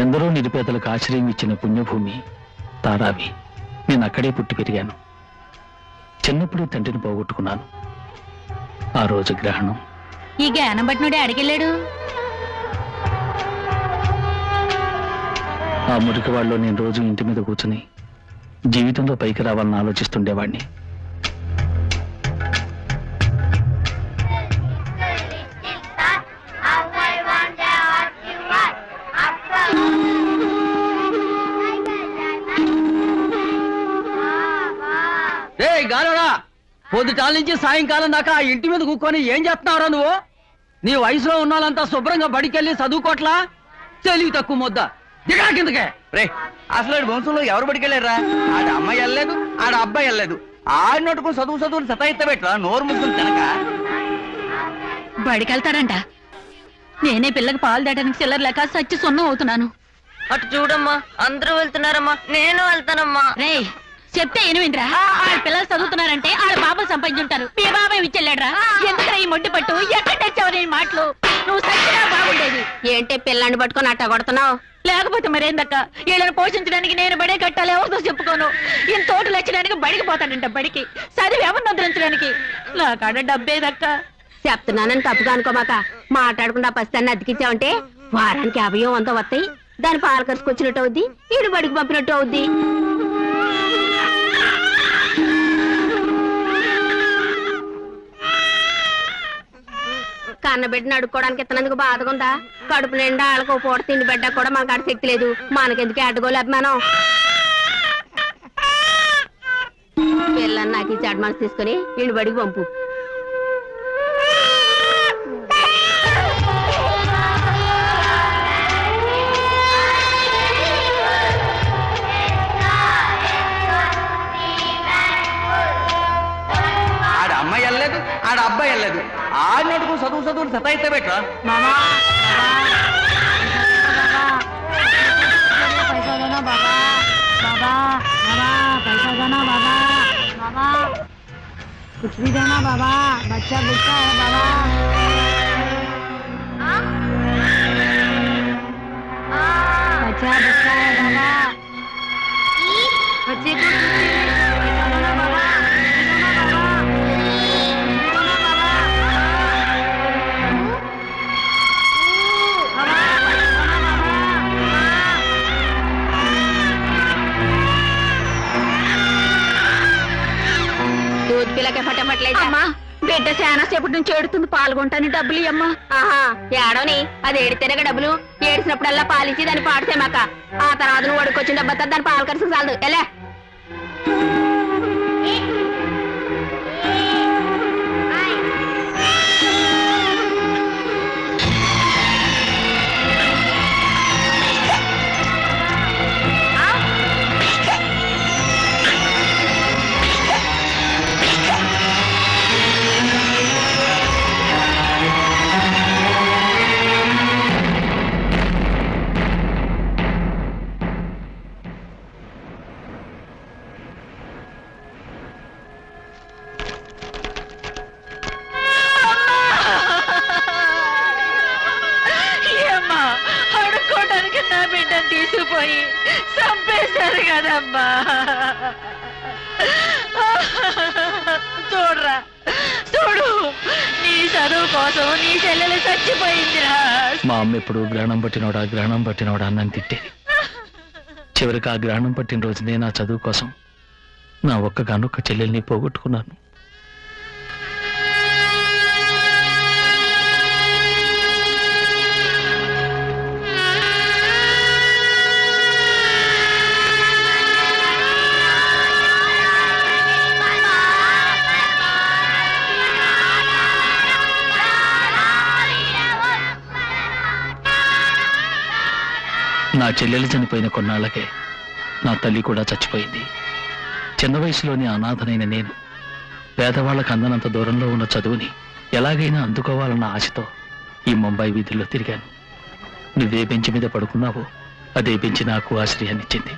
ఎందరో నిరుపేదలకు ఆశ్రయం ఇచ్చిన పుణ్యభూమి తారావి. నేను అక్కడే పుట్టి పెరిగాను. చిన్నప్పుడే తండ్రిని పోగొట్టుకున్నాను. ఆ రోజు గ్రహణం. ఈ జ్ఞానం బట్టినుడే అడిగెళ్ళాడు. ఆ మురికి వాళ్ళలో నేను రోజు ఇంటి మీద కూర్చుని జీవితంలో పైకి రావాలని ఆలోచిస్తుండేవాడిని. పొద్దుటాల నుంచి సాయంకాలం దాకా ఆ ఇంటి మీద కూర్చొని ఏం చేస్తున్నావురా నువ్వు? నీ వయసులో ఉన్నాళ్ళంతా శుభ్రంగా బడికెళ్ళి చదువుకోట్లా? తెలివి తక్కువ ముద్ద దిగా కిందకే. రే, అసలు వంశంలో ఎవరు బడికెళ్ళారా? ఆడ అమ్మాయి వెళ్ళలేదు, ఆడ అబ్బాయి వెళ్ళలేదు. ఆడినట్టుకు చదువులు సతాయిత్తబెట్రా నోరు ముసుకుని తినక. బడికెళ్తాడంట. నేనే పిల్లకి పాలు దాటానికి చిల్లర లేక సచ్చి సున్నం అవుతున్నాను. అటు చూడమ్మా, అందరూ వెళ్తున్నారమ్మా, నేను వెళ్తానమ్మా. రే చెప్తే ఏనువింట్రా? ఆడ పిల్లలు చదువుతున్నారంటే ఆడ బాబు సంపాదించుంటారు. మీ బాబాయ్ ఇచ్చెళ్ళాడ్రా? ఎందుకు ఈ మొడ్డి పట్టు? ఎక్కడ తెచ్చావు నీ మాటలు? నువ్వు సచ్చినా బాగుండేది. ఏంటి పిల్లాన్ని పట్టుకొని అట్ట కొడుతున్నావు? లేకపోతే మరేందక్క, వీళ్ళని పోషించడానికి నేను బడే కట్టాలి. ఎవరితో చెప్పుకోను. ఈయన తోటలు వచ్చడానికి బడికి పోతాడంట. బడికి చదివి ఎవరిని వదిలించడానికి? నా కాడ డబ్బేదక్క. చెప్తున్నానని తప్పుగా అనుకోమాక. మాట్లాడకుండా పస్తాన్ని అతికించావంటే వారానికి 50-100 వస్తాయి. దాని పాల ఖర్చుకు వచ్చినట్టు అవుద్ది, ఈడు బడికి పంపినట్టు అవుద్ది. కన్నబిడ్డను అడుక్కోవడానికి ఇతనందుకు బాధగా ఉందా? కడుపు నిండా వాళ్ళకు పూట తిండి బిడ్డ కూడా మనకు ఆడ శక్తి లేదు. మనకెందుకు అడ్డుకోలే అభిమానం? పిల్లని నాకు ఇచ్చి అడ్వాన్స్ తీసుకుని ఈడు బడికి పంపు. ఆడ అమ్మాయి వెళ్ళలేదు, ఆడ అబ్బాయి వెళ్ళలేదు. ఆడినట్టుకు చదువులు సతాయిత్తబెట్రా. कुछ भी देना बाबा, बच्चा भूखा है बाबा। बच्चा भूखा है बाबा। बच्चे को पैसा देना बाबा, పిల్లకి పట్టమట్లేదు అమ్మా. బిడ్డ చాలా సేపటి నుంచి ఏడుతుంది, పాల్గొంటాను. డబ్బులు అమ్మా. ఆహా, ఏడవని అది ఏడితేనే డబ్బులు. ఏడిసినప్పుడల్లా పాలిచ్చి దాన్ని పాడితేమాక. ఆ తర్వాత నువ్వు అడుకొచ్చిన డబ్బా దాని పాలు ఖర్చు చాలదు. ఎలా అడుక్కోవడానికి నా బిడ్డను తీసుకుపోయి చంపేశారు కదమ్మా. చూడరా, చూడు, నీ చదువు కోసం నీ చెల్లెలు చచ్చిపోయిందిరా. మా అమ్మ ఎప్పుడు గ్రహణం పట్టినోడా అన్నని తిట్టేది. చివరికి ఆ గ్రహణం పట్టిన రోజు నేను ఆ చదువు కోసం నా ఒక్కగానొక్క చెల్లెల్ని పోగొట్టుకున్నాను. నా చెల్లెలు చనిపోయిన కొన్నాళ్లకే నా తల్లి కూడా చచ్చిపోయింది. చిన్న వయసులోని అనాథనైన నేను పేదవాళ్లకు అందనంత దూరంలో ఉన్న చదువుని ఎలాగైనా అందుకోవాలన్న ఆశతో ఈ ముంబై వీధుల్లో తిరిగాను. నువ్వే బెంచి మీద పడుకున్నావో అదే బెంచి నాకు ఆశ్రయాన్నిచ్చింది.